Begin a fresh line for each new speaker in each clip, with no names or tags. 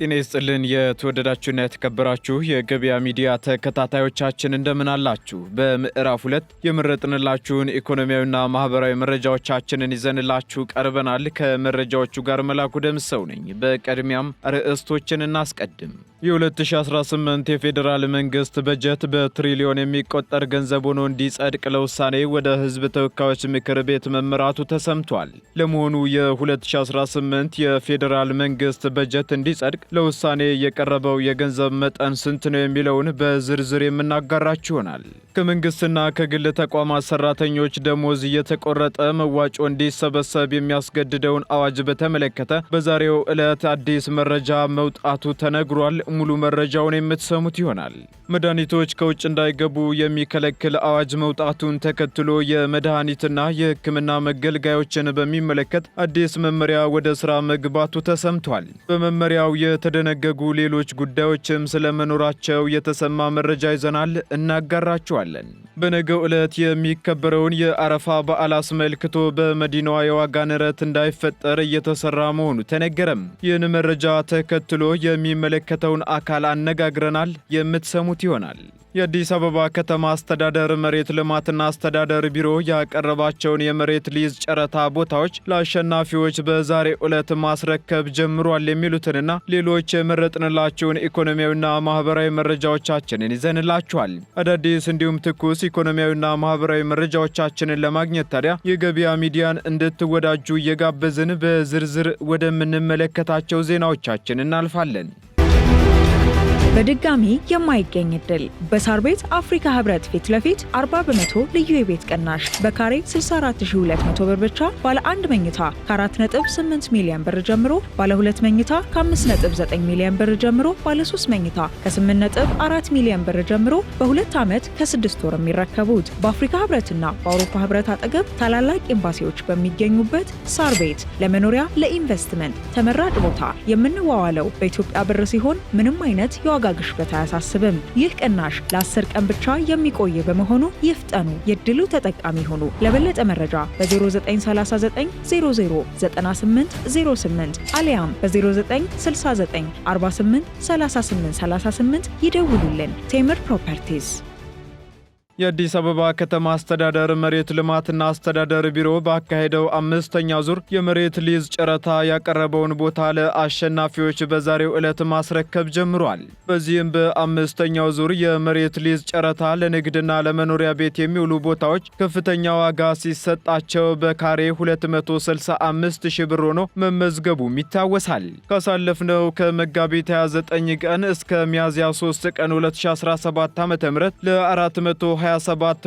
ጤና ይስጥልን የተወደዳችሁና የተከበራችሁ የገበያ ሚዲያ ተከታታዮቻችን እንደምን አላችሁ? በምዕራፍ 2 የመረጥንላችሁን ኢኮኖሚያዊና ማህበራዊ መረጃዎቻችንን ይዘንላችሁ ቀርበናል። ከመረጃዎቹ ጋር መላኩ ደምሰው ነኝ። በቅድሚያም ርዕስቶችን እናስቀድም። የ2018 የፌዴራል መንግስት በጀት በትሪሊዮን የሚቆጠር ገንዘብ ሆኖ እንዲጸድቅ ለውሳኔ ወደ ህዝብ ተወካዮች ምክር ቤት መመራቱ ተሰምቷል። ለመሆኑ የ2018 የፌዴራል መንግስት በጀት እንዲጸድቅ ለውሳኔ የቀረበው የገንዘብ መጠን ስንት ነው የሚለውን በዝርዝር የምናጋራችሁ ይሆናል። ከመንግስትና ከግል ተቋማት ሰራተኞች ደሞዝ እየተቆረጠ መዋጮ እንዲሰበሰብ የሚያስገድደውን አዋጅ በተመለከተ በዛሬው ዕለት አዲስ መረጃ መውጣቱ ተነግሯል። ሙሉ መረጃውን የምትሰሙት ይሆናል። መድኃኒቶች ከውጭ እንዳይገቡ የሚከለክል አዋጅ መውጣቱን ተከትሎ የመድኃኒትና የሕክምና መገልገያዎችን በሚመለከት አዲስ መመሪያ ወደ ስራ መግባቱ ተሰምቷል። በመመሪያው የተደነገጉ ሌሎች ጉዳዮችም ስለመኖራቸው የተሰማ መረጃ ይዘናል፣ እናጋራቸዋለን። በነገው ዕለት የሚከበረውን የአረፋ በዓል አስመልክቶ በመዲናዋ የዋጋ ንረት እንዳይፈጠር እየተሰራ መሆኑ ተነገረም። ይህን መረጃ ተከትሎ የሚመለከተውን አካል አነጋግረናል፣ የምትሰሙት ይሆናል። የአዲስ አበባ ከተማ አስተዳደር መሬት ልማትና አስተዳደር ቢሮ ያቀረባቸውን የመሬት ሊዝ ጨረታ ቦታዎች ለአሸናፊዎች በዛሬው ዕለት ማስረከብ ጀምሯል የሚሉትንና ሌሎች የመረጥንላችሁን ኢኮኖሚያዊና ማህበራዊ መረጃዎቻችንን ይዘንላችኋል። አዳዲስ እንዲሁም ትኩስ ኢኮኖሚያዊና ማህበራዊ መረጃዎቻችንን ለማግኘት ታዲያ የገበያ ሚዲያን እንድትወዳጁ እየጋበዝን በዝርዝር ወደምንመለከታቸው ዜናዎቻችን እናልፋለን።
በድጋሚ የማይገኝ እድል በሳር ቤት አፍሪካ ህብረት ፊት ለፊት 40 በመቶ ልዩ የቤት ቅናሽ በካሬ 64200 ብር ብቻ ባለ 1 መኝታ ከ4.8 ሚሊዮን ብር ጀምሮ ባለ 2 መኝታ ከ5.9 ሚሊዮን ብር ጀምሮ ባለ 3 መኝታ ከ8.4 ሚሊዮን ብር ጀምሮ በ2 ዓመት ከ6 ወር የሚረከቡት በአፍሪካ ህብረትና በአውሮፓ ህብረት አጠገብ ታላላቅ ኤምባሲዎች በሚገኙበት ሳር ቤት ለመኖሪያ ለኢንቨስትመንት ተመራጭ ቦታ የምንዋዋለው በኢትዮጵያ ብር ሲሆን ምንም አይነት የዋጋ ግሽበት አያሳስብም። ይህ ቅናሽ ለ10 ቀን ብቻ የሚቆይ በመሆኑ ይፍጠኑ፣ የድሉ ተጠቃሚ ሆኑ። ለበለጠ መረጃ በ0939 00 9808 አሊያም በ0969 48 38 38 ይደውሉልን። ቴምር ፕሮፐርቲስ።
የአዲስ አበባ ከተማ አስተዳደር መሬት ልማትና አስተዳደር ቢሮ ባካሄደው 5ኛ ዙር የመሬት ሊዝ ጨረታ ያቀረበውን ቦታ ለአሸናፊዎች በዛሬው ዕለት ማስረከብ ጀምሯል። በዚህም በ5ኛው ዙር የመሬት ሊዝ ጨረታ ለንግድና ለመኖሪያ ቤት የሚውሉ ቦታዎች ከፍተኛ ዋጋ ሲሰጣቸው በካሬ 265 ሺህ ብር ሆኖ መመዝገቡም ይታወሳል። ካሳለፍነው ከመጋቢት 29 ቀን እስከ ሚያዝያ 3 ቀን 2017 ዓ.ም ለ427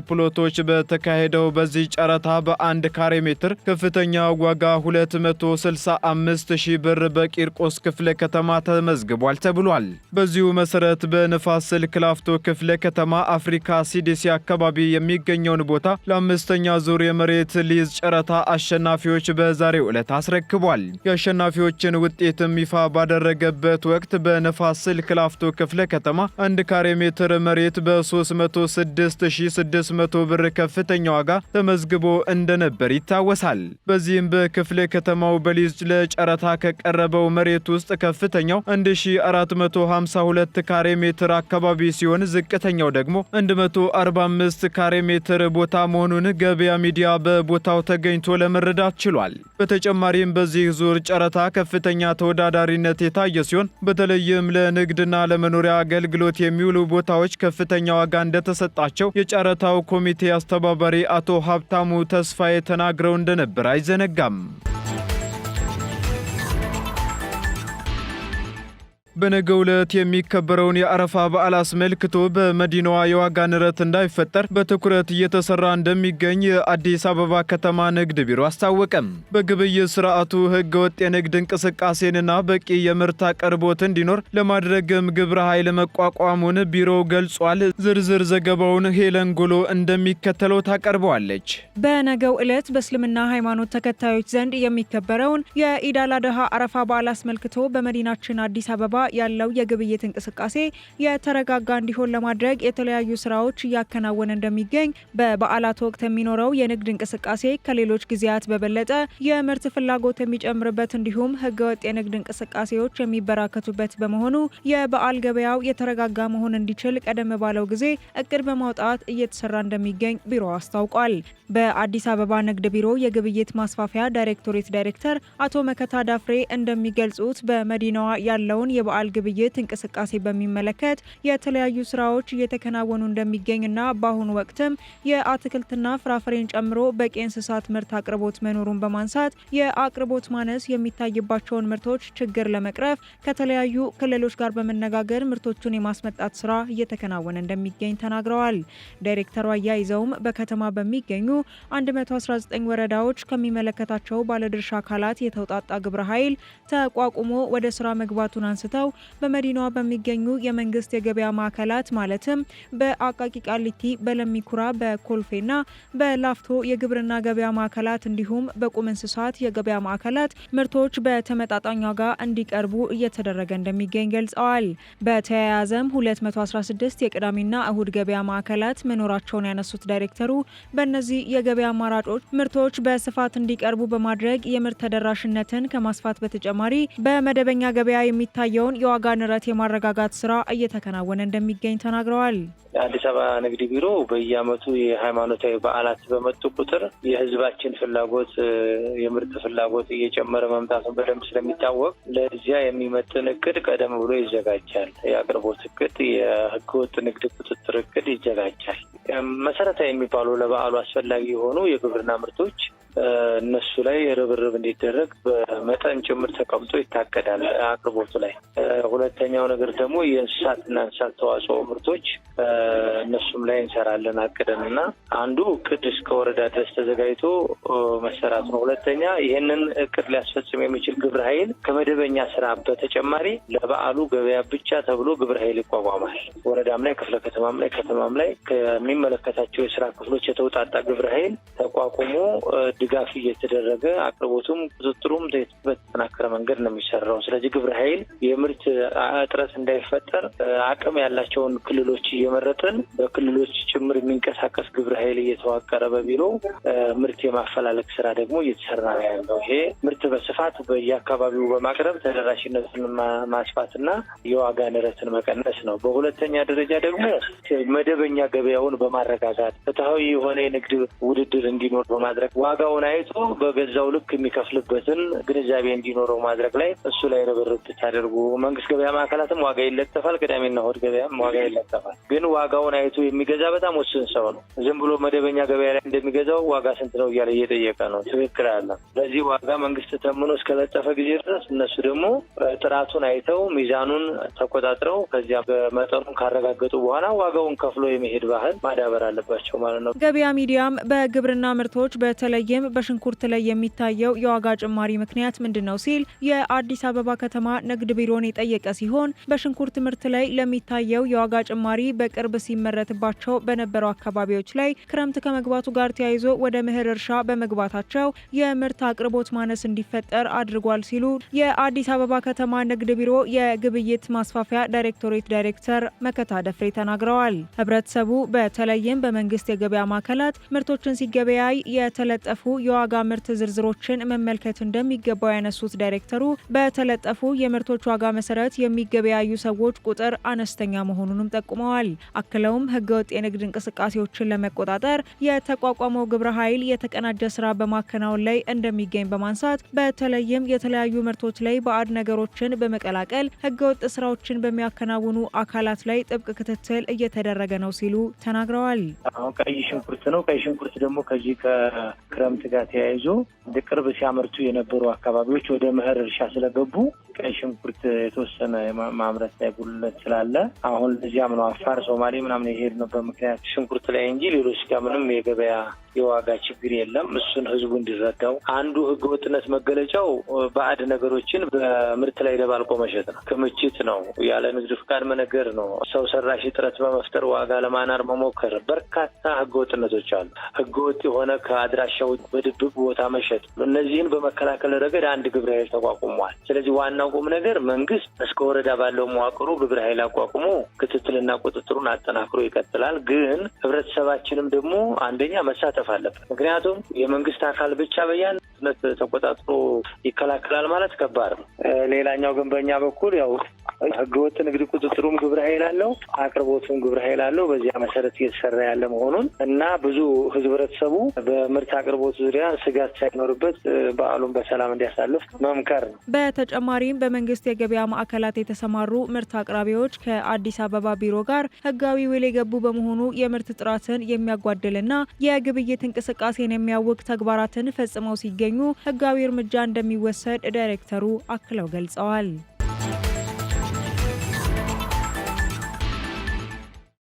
ፕሎቶች በተካሄደው በዚህ ጨረታ በ1 ካሬ ሜትር ከፍተኛ ዋጋ 265 ሺህ ብር በቂርቆስ ክፍለ ከተማ ተመዝግቧል ተብሏል። በዚሁ መሰረት በንፋስ ስልክ ላፍቶ ክፍለ ከተማ አፍሪካ ሲዲሲ አካባቢ የሚገኘውን ቦታ ለ5ኛ ዙር የመሬት ሊዝ ጨረታ አሸናፊዎች በዛሬው ዕለት አስረክቧል። የአሸናፊዎችን ውጤትም ይፋ ባደረገበት ወቅት በንፋስ ስልክ ላፍቶ ክፍለ ከተማ 1 ካሬ ሜትር መሬት በ306 1600 ብር ከፍተኛ ዋጋ ተመዝግቦ እንደነበር ይታወሳል። በዚህም በክፍለ ከተማው በሊዝ ለጨረታ ከቀረበው መሬት ውስጥ ከፍተኛው 1452 ካሬ ሜትር አካባቢ ሲሆን ዝቅተኛው ደግሞ 145 ካሬ ሜትር ቦታ መሆኑን ገበያ ሚዲያ በቦታው ተገኝቶ ለመረዳት ችሏል። በተጨማሪም በዚህ ዙር ጨረታ ከፍተኛ ተወዳዳሪነት የታየ ሲሆን በተለይም ለንግድና ለመኖሪያ አገልግሎት የሚውሉ ቦታዎች ከፍተኛ ዋጋ እንደተሰጣቸው የጨረታው ኮሚቴ አስተባባሪ አቶ ሀብታሙ ተስፋዬ ተናግረው እንደነበር አይዘነጋም። በነገው ዕለት የሚከበረውን የአረፋ በዓል አስመልክቶ በመዲናዋ የዋጋ ንረት እንዳይፈጠር በትኩረት እየተሰራ እንደሚገኝ የአዲስ አበባ ከተማ ንግድ ቢሮ አስታወቀም። በግብይት ስርዓቱ ህገ ወጥ የንግድ እንቅስቃሴንና በቂ የምርት አቅርቦት እንዲኖር ለማድረግም ግብረ ኃይል መቋቋሙን ቢሮው ገልጿል። ዝርዝር ዘገባውን ሄለን ጎሎ እንደሚከተለው ታቀርበዋለች።
በነገው ዕለት በእስልምና ሃይማኖት ተከታዮች ዘንድ የሚከበረውን የኢድ አል አድሃ አረፋ በዓል አስመልክቶ በመዲናችን አዲስ አበባ ያለው የግብይት እንቅስቃሴ የተረጋጋ እንዲሆን ለማድረግ የተለያዩ ስራዎች እያከናወነ እንደሚገኝ፣ በበዓላት ወቅት የሚኖረው የንግድ እንቅስቃሴ ከሌሎች ጊዜያት በበለጠ የምርት ፍላጎት የሚጨምርበት እንዲሁም ህገወጥ የንግድ እንቅስቃሴዎች የሚበራከቱበት በመሆኑ የበዓል ገበያው የተረጋጋ መሆን እንዲችል ቀደም ባለው ጊዜ እቅድ በማውጣት እየተሰራ እንደሚገኝ ቢሮ አስታውቋል። በአዲስ አበባ ንግድ ቢሮ የግብይት ማስፋፊያ ዳይሬክቶሬት ዳይሬክተር አቶ መከታ ዳፍሬ እንደሚገልጹት በመዲናዋ ያለውን የበዓል ግብይት እንቅስቃሴ በሚመለከት የተለያዩ ስራዎች እየተከናወኑ እንደሚገኝና በአሁኑ ወቅትም የአትክልትና ፍራፍሬን ጨምሮ በቂ እንስሳት ምርት አቅርቦት መኖሩን በማንሳት የአቅርቦት ማነስ የሚታይባቸውን ምርቶች ችግር ለመቅረፍ ከተለያዩ ክልሎች ጋር በመነጋገር ምርቶቹን የማስመጣት ስራ እየተከናወነ እንደሚገኝ ተናግረዋል። ዳይሬክተሩ አያይዘውም በከተማ በሚገኙ 119 ወረዳዎች ከሚመለከታቸው ባለድርሻ አካላት የተውጣጣ ግብረ ኃይል ተቋቁሞ ወደ ስራ መግባቱን አንስተው በመዲናዋ በሚገኙ የመንግስት የገበያ ማዕከላት ማለትም በአቃቂ ቃሊቲ፣ በለሚኩራ፣ በኮልፌና በላፍቶ የግብርና ገበያ ማዕከላት እንዲሁም በቁም እንስሳት የገበያ ማዕከላት ምርቶች በተመጣጣኝ ዋጋ እንዲቀርቡ እየተደረገ እንደሚገኝ ገልጸዋል። በተያያዘም 216 የቅዳሜና እሁድ ገበያ ማዕከላት መኖራቸውን ያነሱት ዳይሬክተሩ በእነዚህ የገበያ አማራጮች ምርቶች በስፋት እንዲቀርቡ በማድረግ የምርት ተደራሽነትን ከማስፋት በተጨማሪ በመደበኛ ገበያ የሚታየውን የዋጋ ንረት የማረጋጋት ስራ እየተከናወነ እንደሚገኝ ተናግረዋል።
የአዲስ አበባ ንግድ ቢሮ በየዓመቱ የሃይማኖታዊ በዓላት በመጡ ቁጥር የህዝባችን ፍላጎት የምርት ፍላጎት እየጨመረ መምጣቱን በደንብ ስለሚታወቅ ለዚያ የሚመጥን እቅድ ቀደም ብሎ ይዘጋጃል። የአቅርቦት እቅድ፣ የህገወጥ ንግድ ቁጥጥር እቅድ ይዘጋጃል። መሰረታዊ የሚባሉ ለበዓሉ አስፈላጊ የሆኑ የግብርና ምርቶች እነሱ ላይ ርብርብ እንዲደረግ በመጠን ጭምር ተቀምጦ ይታቀዳል አቅርቦቱ ላይ። ሁለተኛው ነገር ደግሞ የእንስሳትና እንስሳት ተዋጽኦ ምርቶች እነሱም ላይ እንሰራለን አቅደንና አንዱ እቅድ እስከ ወረዳ ድረስ ተዘጋጅቶ መሰራት ነው። ሁለተኛ ይህንን እቅድ ሊያስፈጽም የሚችል ግብረ ኃይል ከመደበኛ ስራ በተጨማሪ ለበዓሉ ገበያ ብቻ ተብሎ ግብረ ኃይል ይቋቋማል። ወረዳም ላይ ክፍለ ከተማም ላይ ከተማም ላይ ከሚመለከታቸው የስራ ክፍሎች የተውጣጣ ግብረ ኃይል ተቋቁሞ ድጋፍ እየተደረገ አቅርቦቱም ቁጥጥሩም በተጠናከረ መንገድ ነው የሚሰራው። ስለዚህ ግብረ ኃይል የምርት እጥረት እንዳይፈጠር አቅም ያላቸውን ክልሎች እየመረጥን በክልሎች ጭምር የሚንቀሳቀስ ግብረ ኃይል እየተዋቀረ በቢሮ ምርት የማፈላለግ ስራ ደግሞ እየተሰራ ነው ያለው። ይሄ ምርት በስፋት በየአካባቢው በማቅረብ ተደራሽነትን ማስፋትና የዋጋ ንረትን መቀነስ ነው። በሁለተኛ ደረጃ ደግሞ መደበኛ ገበያውን በማረጋጋት ፍትሃዊ የሆነ የንግድ ውድድር እንዲኖር በማድረግ ዋጋውን አይቶ በገዛው ልክ የሚከፍልበትን ግንዛቤ እንዲኖረው ማድረግ ላይ እሱ ላይ ርብርብ ታደርጉ። መንግስት ገበያ ማዕከላትም ዋጋ ይለጠፋል፣ ቅዳሜና እሁድ ገበያም ዋጋ ይለጠፋል። ግን ዋጋውን አይቶ የሚገዛ በጣም ውስን ሰው ነው። ዝም ብሎ መደበኛ ገበያ ላይ እንደሚገዛው ዋጋ ስንት ነው እያለ እየጠየቀ ነው። ትክክል አለ። ስለዚህ ዋጋ መንግስት ተምኖ እስከለጠፈ ጊዜ ድረስ እነሱ ደግሞ ጥራቱን አይተው ሚዛኑን ተቆጣጥረው ከዚያ በመጠኑን ካረጋገጡ በኋላ ዋጋውን ከፍሎ የመሄድ ባህል ማዳበር አለባቸው ማለት ነው።
ገበያ ሚዲያም በግብርና ምርቶች በተለይም በሽንኩርት ላይ የሚታየው የዋጋ ጭማሪ ምክንያት ምንድነው ሲል የአዲስ አበባ ከተማ ንግድ ቢሮን የጠየቀ ሲሆን በሽንኩርት ምርት ላይ ለሚታየው የዋጋ ጭማሪ በቅርብ ሲመረትባቸው በነበሩ አካባቢዎች ላይ ክረምት ከመግባቱ ጋር ተያይዞ ወደ ምህር እርሻ በመግባታቸው የምርት አቅርቦት ማነስ እንዲፈጠር አድርጓል ሲሉ የአዲስ አበባ ከተማ ንግድ ቢሮ የግብይት ማስፋፊያ ዳይሬክቶሬት ዳይሬክተር መከታ ደፍሬ ተናግረዋል። ህብረተሰቡ በተለይም በመንግስት የገበያ ማዕከላት ምርቶችን ሲገበያይ የተለጠፉ የዋጋ ምርት ዝርዝሮችን መመልከት እንደሚገባው ያነሱት ዳይሬክተሩ በተለጠፉ የምርቶች ዋጋ መሰረት የሚገበያዩ ሰዎች ቁጥር አነስተኛ መሆኑንም ጠቁመዋል። አክለውም ህገወጥ የንግድ እንቅስቃሴዎችን ለመቆጣጠር የተቋቋመው ግብረ ኃይል የተቀናጀ ስራ በማከናወን ላይ እንደሚገኝ በማንሳት በተለይም የተለያዩ ምርቶች ላይ ባዕድ ነገሮችን በመቀላቀል ህገወጥ ስራዎችን በሚያከናውኑ አካላት ላይ ጥብቅ ክትትል እየተደረገ ነው ሲሉ ተናግረዋል።
አሁን ቀይ ሽንኩርት ነው። ቀይ ሽንኩርት ደግሞ ከዚህ ከክረምት ጋር ተያይዞ እንደ ቅርብ ሲያመርቱ የነበሩ አካባቢዎች ወደ ምህር እርሻ ስለገቡ ቀይ ሽንኩርት የተወሰነ ማምረት ላይ ጉልበት ስላለ አሁን እዚያም ነው አፋር፣ ሶማሌ ምናምን የሄድ ነው በምክንያት ሽንኩርት ላይ እንጂ ሌሎች ጋር ምንም የገበያ የዋጋ ችግር የለም። እሱን ህዝቡ እንዲረዳው አንዱ ህገወጥነት መገለጫው ባዕድ ነገሮችን በምርት ላይ ደባልቆ መሸጥ ነው። ክምችት ነው፣ ያለ ንግድ ፍቃድ መነገር ነው፣ ሰው ሰራሽ እጥረት በመፍጠር ዋጋ ለማናር መሞከር፣ በርካታ ህገወጥነቶች አሉ። ህገወጥ የሆነ ከአድራሻው በድብቅ ቦታ መሸጥ፣ እነዚህን በመከላከል ረገድ አንድ ግብረ ኃይል ተቋቁሟል። ስለዚህ ዋናው ዋናው ቁም ነገር መንግስት እስከ ወረዳ ባለው መዋቅሩ ግብረ ኃይል አቋቁሞ ክትትልና ቁጥጥሩን አጠናክሮ ይቀጥላል። ግን ህብረተሰባችንም ደግሞ አንደኛ መሳተፍ አለበት። ምክንያቱም የመንግስት አካል ብቻ በያንነት ተቆጣጥሮ ይከላከላል ማለት ከባድ ነው። ሌላኛው ግን በእኛ በኩል ያው ህገወጥ ንግድ ቁጥጥሩም ግብረ ኃይል አለው፣ አቅርቦቱም ግብረ ኃይል አለው። በዚያ መሰረት እየተሰራ ያለ መሆኑን እና ብዙ ህብረተሰቡ በምርት አቅርቦት ዙሪያ ስጋት ሳይኖርበት በዓሉን በሰላም እንዲያሳልፍ መምከር ነው።
በተጨማሪም በመንግስት የገበያ ማዕከላት የተሰማሩ ምርት አቅራቢዎች ከአዲስ አበባ ቢሮ ጋር ህጋዊ ውል የገቡ በመሆኑ የምርት ጥራትን የሚያጓድልና የግብይት እንቅስቃሴን የሚያውቅ ተግባራትን ፈጽመው ሲገኙ ህጋዊ እርምጃ እንደሚወሰድ ዳይሬክተሩ አክለው ገልጸዋል።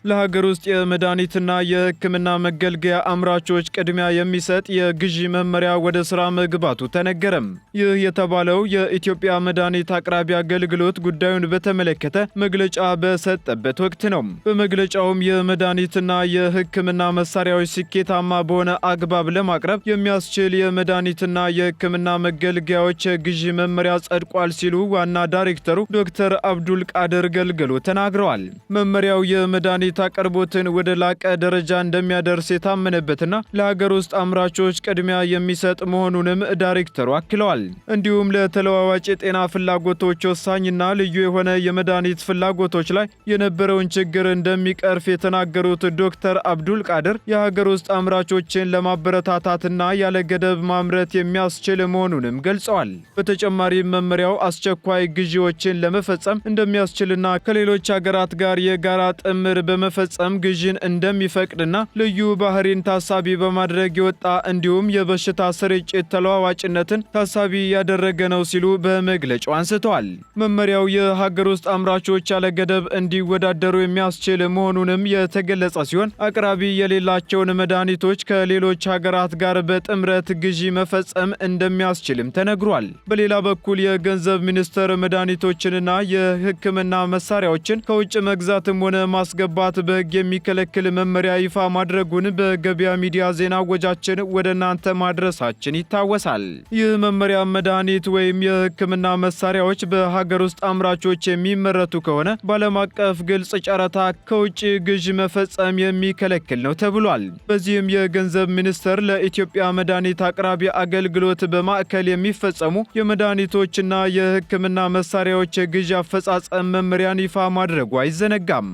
ለሀገር ውስጥ የመድኃኒትና የሕክምና መገልገያ አምራቾች ቅድሚያ የሚሰጥ የግዢ መመሪያ ወደ ስራ መግባቱ ተነገረም። ይህ የተባለው የኢትዮጵያ መድኃኒት አቅራቢ አገልግሎት ጉዳዩን በተመለከተ መግለጫ በሰጠበት ወቅት ነው። በመግለጫውም የመድኃኒትና የሕክምና መሳሪያዎች ስኬታማ በሆነ አግባብ ለማቅረብ የሚያስችል የመድኃኒትና የሕክምና መገልገያዎች የግዢ መመሪያ ጸድቋል ሲሉ ዋና ዳይሬክተሩ ዶክተር አብዱል ቃድር ገልገሎ ተናግረዋል። መመሪያው የመድኃኒት አቅርቦትን ወደ ላቀ ደረጃ እንደሚያደርስ የታመነበትና ለሀገር ውስጥ አምራቾች ቅድሚያ የሚሰጥ መሆኑንም ዳይሬክተሩ አክለዋል። እንዲሁም ለተለዋዋጭ የጤና ፍላጎቶች ወሳኝና ልዩ የሆነ የመድኃኒት ፍላጎቶች ላይ የነበረውን ችግር እንደሚቀርፍ የተናገሩት ዶክተር አብዱል ቃድር የሀገር ውስጥ አምራቾችን ለማበረታታትና ያለ ገደብ ማምረት የሚያስችል መሆኑንም ገልጸዋል። በተጨማሪም መመሪያው አስቸኳይ ግዢዎችን ለመፈጸም እንደሚያስችልና ከሌሎች ሀገራት ጋር የጋራ ጥምር በመፈጸም ግዢን እንደሚፈቅድና ልዩ ባህሪን ታሳቢ በማድረግ የወጣ እንዲሁም የበሽታ ስርጭት ተለዋዋጭነትን ታሳቢ ያደረገ ነው ሲሉ በመግለጫው አንስተዋል። መመሪያው የሀገር ውስጥ አምራቾች ያለ ገደብ እንዲወዳደሩ የሚያስችል መሆኑንም የተገለጸ ሲሆን አቅራቢ የሌላቸውን መድኃኒቶች ከሌሎች ሀገራት ጋር በጥምረት ግዢ መፈጸም እንደሚያስችልም ተነግሯል። በሌላ በኩል የገንዘብ ሚኒስቴር መድኃኒቶችንና የሕክምና መሳሪያዎችን ከውጭ መግዛትም ሆነ ማስገባት በሕግ የሚከለክል መመሪያ ይፋ ማድረጉን በገበያ ሚዲያ ዜና ወጃችን ወደ እናንተ ማድረሳችን ይታወሳል። ይህ መመሪያ መድኃኒት ወይም የሕክምና መሳሪያዎች በሀገር ውስጥ አምራቾች የሚመረቱ ከሆነ በዓለም አቀፍ ግልጽ ጨረታ ከውጭ ግዥ መፈጸም የሚከለክል ነው ተብሏል። በዚህም የገንዘብ ሚኒስቴር ለኢትዮጵያ መድኃኒት አቅራቢ አገልግሎት በማዕከል የሚፈጸሙ የመድኃኒቶችና የሕክምና መሳሪያዎች የግዥ አፈጻጸም መመሪያን ይፋ ማድረጉ አይዘነጋም።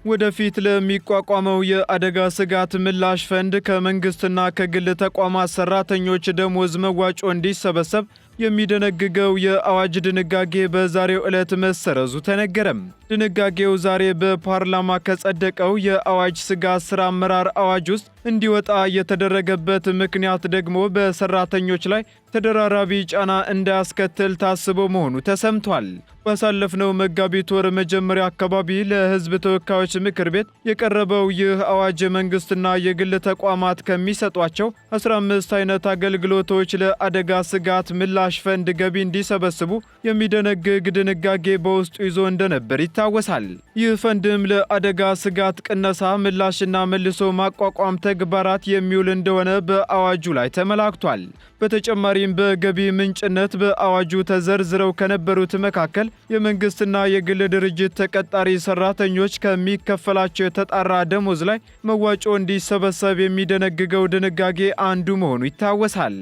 ወደፊት ለሚቋቋመው የአደጋ ስጋት ምላሽ ፈንድ ከመንግስትና ከግል ተቋማት ሰራተኞች ደሞዝ መዋጮ እንዲሰበሰብ የሚደነግገው የአዋጅ ድንጋጌ በዛሬው ዕለት መሰረዙ ተነገረም። ድንጋጌው ዛሬ በፓርላማ ከጸደቀው የአዋጅ ስጋት ስራ አመራር አዋጅ ውስጥ እንዲወጣ የተደረገበት ምክንያት ደግሞ በሰራተኞች ላይ ተደራራቢ ጫና እንዳያስከትል ታስቦ መሆኑ ተሰምቷል። ባሳለፍነው መጋቢት ወር መጀመሪያ አካባቢ ለሕዝብ ተወካዮች ምክር ቤት የቀረበው ይህ አዋጅ መንግስትና የግል ተቋማት ከሚሰጧቸው 15 አይነት አገልግሎቶች ለአደጋ ስጋት ምላሽ ፈንድ ገቢ እንዲሰበስቡ የሚደነግግ ድንጋጌ በውስጡ ይዞ እንደነበር ይታወሳል። ይህ ፈንድም ለአደጋ ስጋት ቅነሳ፣ ምላሽና መልሶ ማቋቋም ተግባራት የሚውል እንደሆነ በአዋጁ ላይ ተመላክቷል። በተጨማሪም በገቢ ምንጭነት በአዋጁ ተዘርዝረው ከነበሩት መካከል የመንግስትና የግል ድርጅት ተቀጣሪ ሰራተኞች ከሚከፈላቸው የተጣራ ደሞዝ ላይ መዋጮ እንዲሰበሰብ የሚደነግገው ድንጋጌ አንዱ መሆኑ ይታወሳል።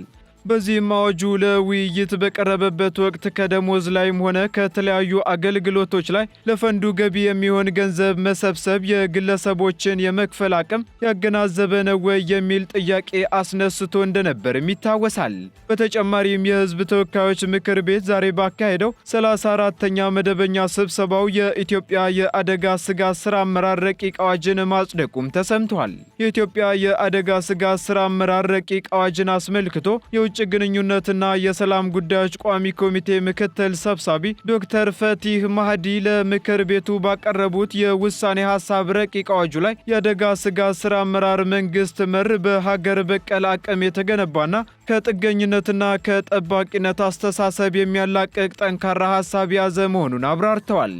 በዚህም አዋጁ ለውይይት በቀረበበት ወቅት ከደሞዝ ላይም ሆነ ከተለያዩ አገልግሎቶች ላይ ለፈንዱ ገቢ የሚሆን ገንዘብ መሰብሰብ የግለሰቦችን የመክፈል አቅም ያገናዘበ ነው ወይ የሚል ጥያቄ አስነስቶ እንደነበርም ይታወሳል። በተጨማሪም የሕዝብ ተወካዮች ምክር ቤት ዛሬ ባካሄደው 34ኛ መደበኛ ስብሰባው የኢትዮጵያ የአደጋ ስጋት ስራ አመራር ረቂቅ አዋጅን ማጽደቁም ተሰምቷል። የኢትዮጵያ የአደጋ ስጋት ስራ አመራር ረቂቅ አዋጅን አስመልክቶ የውጭ ግንኙነትና የሰላም ጉዳዮች ቋሚ ኮሚቴ ምክትል ሰብሳቢ ዶክተር ፈቲህ ማህዲ ለምክር ቤቱ ባቀረቡት የውሳኔ ሀሳብ ረቂቅ አዋጁ ላይ የአደጋ ስጋት ስራ አመራር መንግስት መር በሀገር በቀል አቅም የተገነባና ከጥገኝነትና ከጠባቂነት አስተሳሰብ የሚያላቅቅ ጠንካራ ሀሳብ የያዘ መሆኑን አብራርተዋል።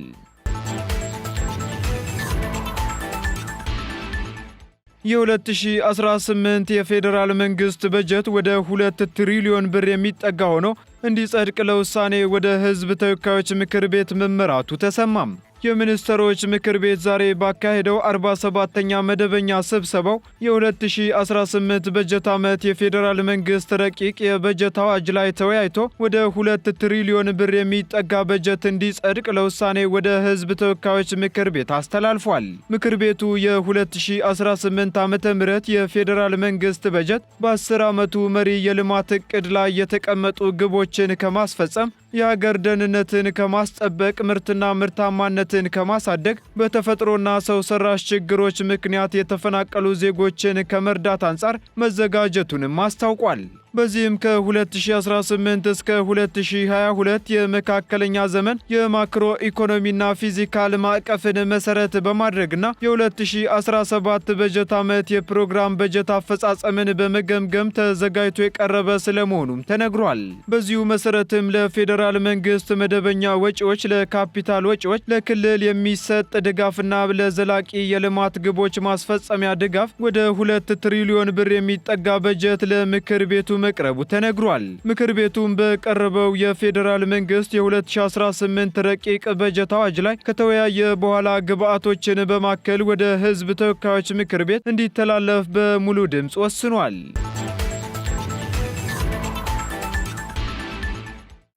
የ2018 የፌዴራል መንግስት በጀት ወደ 2 ትሪሊዮን ብር የሚጠጋ ሆኖ እንዲጸድቅ ለውሳኔ ወደ ህዝብ ተወካዮች ምክር ቤት መመራቱ ተሰማም። የሚኒስትሮች ምክር ቤት ዛሬ ባካሄደው 47ኛ መደበኛ ስብሰባው የ2018 በጀት ዓመት የፌዴራል መንግስት ረቂቅ የበጀት አዋጅ ላይ ተወያይቶ ወደ 2 ትሪሊዮን ብር የሚጠጋ በጀት እንዲጸድቅ ለውሳኔ ወደ ህዝብ ተወካዮች ምክር ቤት አስተላልፏል። ምክር ቤቱ የ2018 ዓመተ ምህረት የፌዴራል መንግስት በጀት በ10 ዓመቱ መሪ የልማት ዕቅድ ላይ የተቀመጡ ግቦችን ከማስፈጸም የሀገር ደህንነትን ከማስጠበቅ ምርትና ምርታማነትን ከማሳደግ በተፈጥሮና ሰው ሰራሽ ችግሮች ምክንያት የተፈናቀሉ ዜጎችን ከመርዳት አንጻር መዘጋጀቱንም አስታውቋል። በዚህም ከ2018 እስከ 2022 የመካከለኛ ዘመን የማክሮ ኢኮኖሚና ፊዚካል ማዕቀፍን መሰረት በማድረግና የ2017 በጀት ዓመት የፕሮግራም በጀት አፈጻጸምን በመገምገም ተዘጋጅቶ የቀረበ ስለመሆኑም ተነግሯል። በዚሁ መሰረትም ለፌዴራል መንግስት መደበኛ ወጪዎች፣ ለካፒታል ወጪዎች፣ ለክልል የሚሰጥ ድጋፍና ለዘላቂ የልማት ግቦች ማስፈጸሚያ ድጋፍ ወደ 2 ትሪሊዮን ብር የሚጠጋ በጀት ለምክር ቤቱ መቅረቡ ተነግሯል። ምክር ቤቱም በቀረበው የፌዴራል መንግስት የ2018 ረቂቅ በጀት አዋጅ ላይ ከተወያየ በኋላ ግብአቶችን በማከል ወደ ህዝብ ተወካዮች ምክር ቤት እንዲተላለፍ በሙሉ ድምፅ ወስኗል።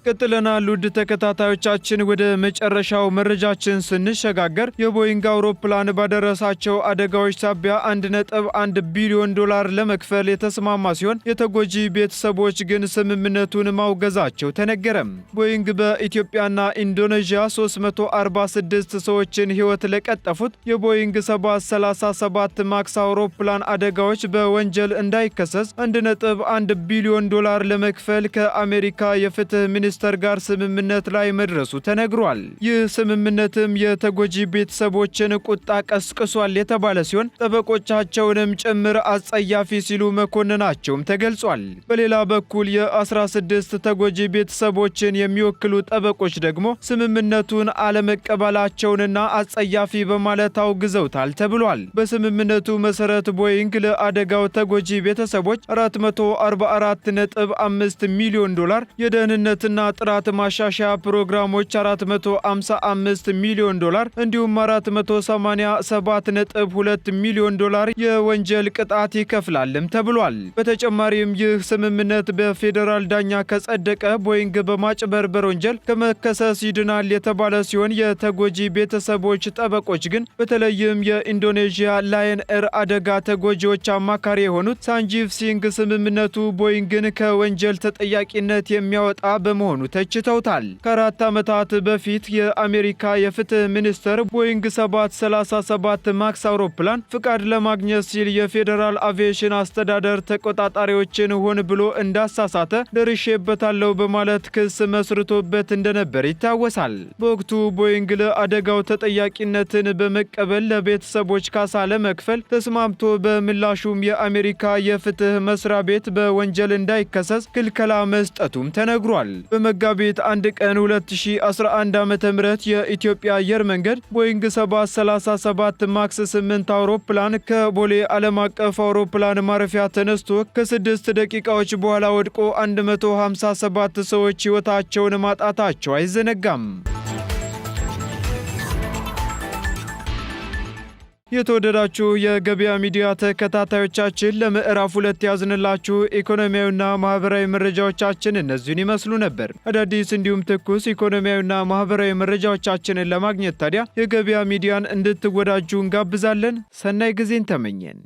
ቀጥለናል። ውድ ተከታታዮቻችን ወደ መጨረሻው መረጃችን ስንሸጋገር የቦይንግ አውሮፕላን ባደረሳቸው አደጋዎች ሳቢያ 1.1 ቢሊዮን ዶላር ለመክፈል የተስማማ ሲሆን የተጎጂ ቤተሰቦች ግን ስምምነቱን ማውገዛቸው ተነገረም። ቦይንግ በኢትዮጵያና ኢንዶኔዥያ 346 ሰዎችን ህይወት ለቀጠፉት የቦይንግ 737 ማክስ አውሮፕላን አደጋዎች በወንጀል እንዳይከሰስ 1.1 ቢሊዮን ዶላር ለመክፈል ከአሜሪካ የፍትህ ሚኒስትር ጋር ስምምነት ላይ መድረሱ ተነግሯል። ይህ ስምምነትም የተጎጂ ቤተሰቦችን ቁጣ ቀስቅሷል የተባለ ሲሆን ጠበቆቻቸውንም ጭምር አጸያፊ ሲሉ መኮንናቸውም ተገልጿል። በሌላ በኩል የ16 ተጎጂ ቤተሰቦችን የሚወክሉ ጠበቆች ደግሞ ስምምነቱን አለመቀበላቸውንና አጸያፊ በማለት አውግዘውታል ተብሏል። በስምምነቱ መሰረት ቦይንግ ለአደጋው ተጎጂ ቤተሰቦች 444.5 ሚሊዮን ዶላር የደህንነትና ጥራት ማሻሻያ ፕሮግራሞች 455 ሚሊዮን ዶላር እንዲሁም 487.2 ሚሊዮን ዶላር የወንጀል ቅጣት ይከፍላልም ተብሏል። በተጨማሪም ይህ ስምምነት በፌዴራል ዳኛ ከጸደቀ ቦይንግ በማጭበርበር ወንጀል ከመከሰስ ይድናል የተባለ ሲሆን የተጎጂ ቤተሰቦች ጠበቆች ግን በተለይም የኢንዶኔዥያ ላየን ኤር አደጋ ተጎጂዎች አማካሪ የሆኑት ሳንጂቭ ሲንግ ስምምነቱ ቦይንግን ከወንጀል ተጠያቂነት የሚያወጣ በመሆኑ ተችተውታል። ከ4 ዓመታት በፊት የአሜሪካ የፍትህ ሚኒስትር ቦይንግ 737 ማክስ አውሮፕላን ፍቃድ ለማግኘት ሲል የፌዴራል አቪዬሽን አስተዳደር ተቆጣጣሪዎችን ሆን ብሎ እንዳሳሳተ ደርሼበታለሁ በማለት ክስ መስርቶበት እንደነበር ይታወሳል። በወቅቱ ቦይንግ ለአደጋው ተጠያቂነትን በመቀበል ለቤተሰቦች ካሳ ለመክፈል ተስማምቶ በምላሹም የአሜሪካ የፍትህ መስሪያ ቤት በወንጀል እንዳይከሰስ ክልከላ መስጠቱም ተነግሯል። በመጋቢት 1 ቀን 2011 ዓ.ም የኢትዮጵያ አየር መንገድ ቦይንግ 737 ማክስ 8 አውሮፕላን ከቦሌ ዓለም አቀፍ አውሮፕላን ማረፊያ ተነስቶ ከ6 ደቂቃዎች በኋላ ወድቆ 157 ሰዎች ሕይወታቸውን ማጣታቸው አይዘነጋም። የተወደዳችሁ የገበያ ሚዲያ ተከታታዮቻችን ለምዕራፍ 2 ያዝንላችሁ ኢኮኖሚያዊና ማህበራዊ መረጃዎቻችን እነዚህን ይመስሉ ነበር። አዳዲስ እንዲሁም ትኩስ ኢኮኖሚያዊና ማህበራዊ መረጃዎቻችንን ለማግኘት ታዲያ የገበያ ሚዲያን እንድትወዳጁ እንጋብዛለን። ሰናይ ጊዜን ተመኘን።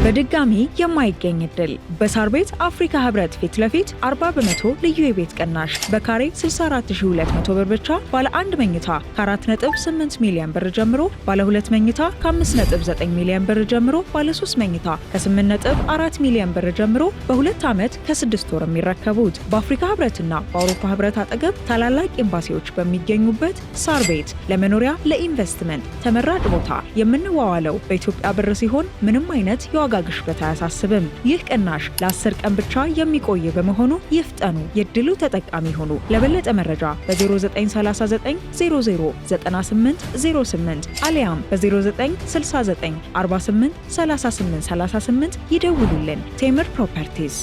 በድጋሚ የማይገኝ እድል በሳር ቤት አፍሪካ ህብረት ፊት ለፊት 40% ልዩ የቤት ቅናሽ በካሬ 64200 ብር ብቻ ባለ 1 መኝታ ከ4.8 ሚሊዮን ብር ጀምሮ ባለ 2 መኝታ ከ5.9 ሚሊዮን ብር ጀምሮ ባለ 3 መኝታ ከ8.4 ሚሊዮን ብር ጀምሮ በ2 ዓመት ከ6 ወር የሚረከቡት በአፍሪካ ህብረትና በአውሮፓ ህብረት አጠገብ ታላላቅ ኤምባሲዎች በሚገኙበት ሳር ቤት ለመኖሪያ ለኢንቨስትመንት ተመራጭ ቦታ። የምንዋዋለው በኢትዮጵያ ብር ሲሆን ምንም አይነት የዋጋ የዋጋ ግሽበት አያሳስብም። ይህ ቅናሽ ለ10 ቀን ብቻ የሚቆይ በመሆኑ ይፍጠኑ፣ የድሉ ተጠቃሚ ሆኑ። ለበለጠ መረጃ በ0939 00 98 08 አሊያም በ0969 48 38 38 ይደውሉልን። ቴምር ፕሮፐርቲስ